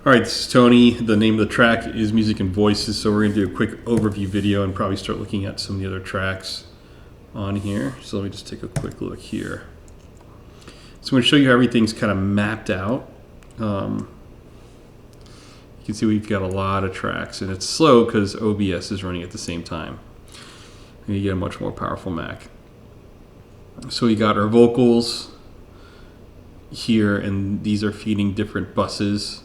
All right, this is Tony. The name of the track is Music and Voices, so we're going to do a quick overview video and probably start looking at some of the other tracks on here. So let me just take a quick look here. So I'm going to show you how everything's kind of mapped out. You can see we've got a lot of tracks, and it's slow because OBS is running at the same time. And you get a much more powerful Mac. So we got our vocals here, and these are feeding different buses.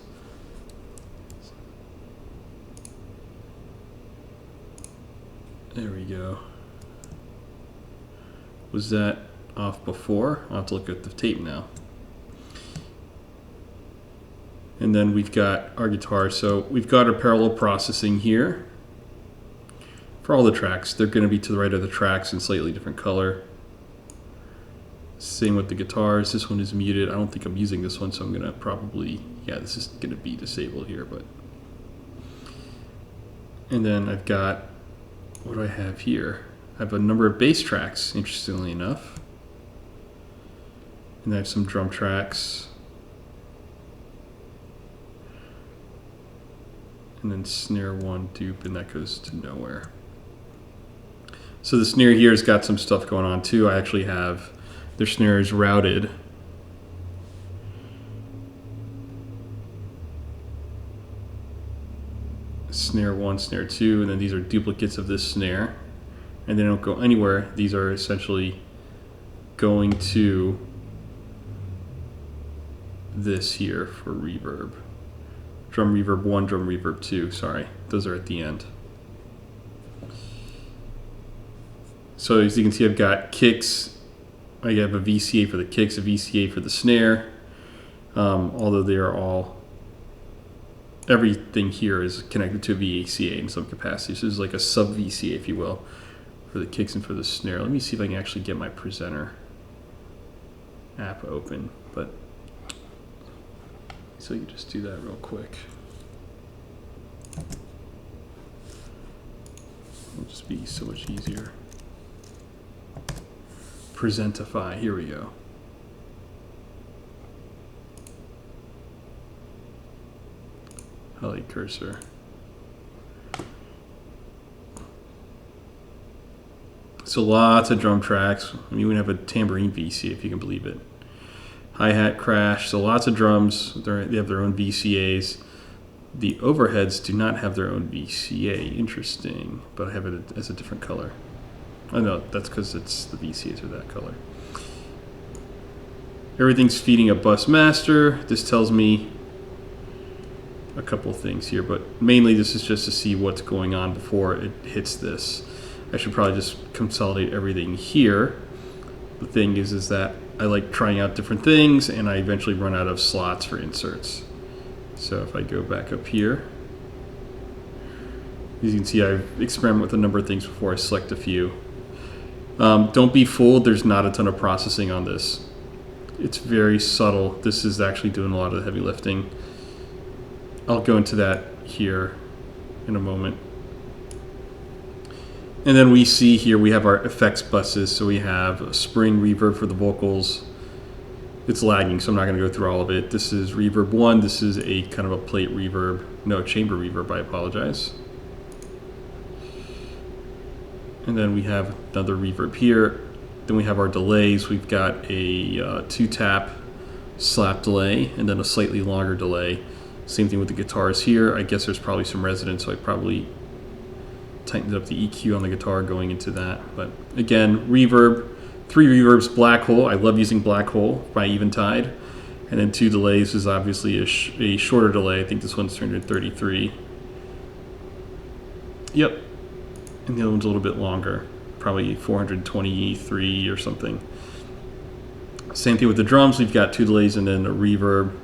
There we go. Was that off before? I'll have to look at the tape now. And then we've got our guitar. So we've got our parallel processing here. For all the tracks, they're going to be to the right of the tracks in slightly different color. Same with the guitars. This one is muted. I don't think I'm using this one, so I'm going to probably, yeah, this is going to be disabled here. But and then I've got, what do I have here? I have a number of bass tracks, interestingly enough. And I have some drum tracks. And then snare one, dupe, and that goes to nowhere. So the snare here has got some stuff going on too. I actually have their snares routed. Snare one, snare two, and then these are duplicates of this snare, and they don't go anywhere. These are essentially going to this here for reverb. Drum reverb 1, drum reverb 2, sorry. Those are at the end. So as you can see, I've got kicks. I have a VCA for the kicks, a VCA for the snare, although they are all, everything here is connected to a VCA in some capacity. So this is like a sub VCA, if you will, for the kicks and for the snare. Let me see if I can actually get my presenter app open. But so you just do that real quick. It'll just be so much easier. Presentify, here we go. Highlight cursor. So lots of drum tracks. I mean, we have a tambourine VCA, if you can believe it. Hi-hat, crash, so lots of drums. They have their own VCAs. The overheads do not have their own VCA. Interesting, but I have it as a different color. Oh no, that's because it's the VCAs are that color. Everything's feeding a bus master. This tells me a couple things here, but mainly this is just to see what's going on before it hits this. I should probably just consolidate everything here. The thing is that I like trying out different things, and I eventually run out of slots for inserts. So if I go back up here, as you can see, I've experimented with a number of things before I select a few. Don't be fooled, there's not a ton of processing on this. It's very subtle. This is actually doing a lot of the heavy lifting. I'll go into that here in a moment. And then we see here we have our effects buses. So we have a spring reverb for the vocals. It's lagging, so I'm not going to go through all of it. This is reverb 1. This is a kind of a plate reverb. No, chamber reverb, I apologize. And then we have another reverb here. Then we have our delays. We've got a 2-tap slap delay and then a slightly longer delay. Same thing with the guitars here. I guess there's probably some resonance, so I probably tightened up the EQ on the guitar going into that. But again, reverb, 3 reverbs, black hole. I love using black hole by Eventide. And then 2 delays is obviously a shorter delay. I think this one's 333. Yep. And the other one's a little bit longer, probably 423 or something. Same thing with the drums. We've got 2 delays and then a reverb.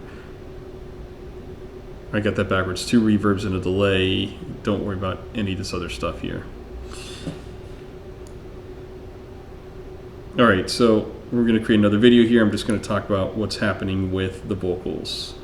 I got that backwards. 2 reverbs and a delay. Don't worry about any of this other stuff here. All right, so we're going to create another video here. I'm just going to talk about what's happening with the vocals.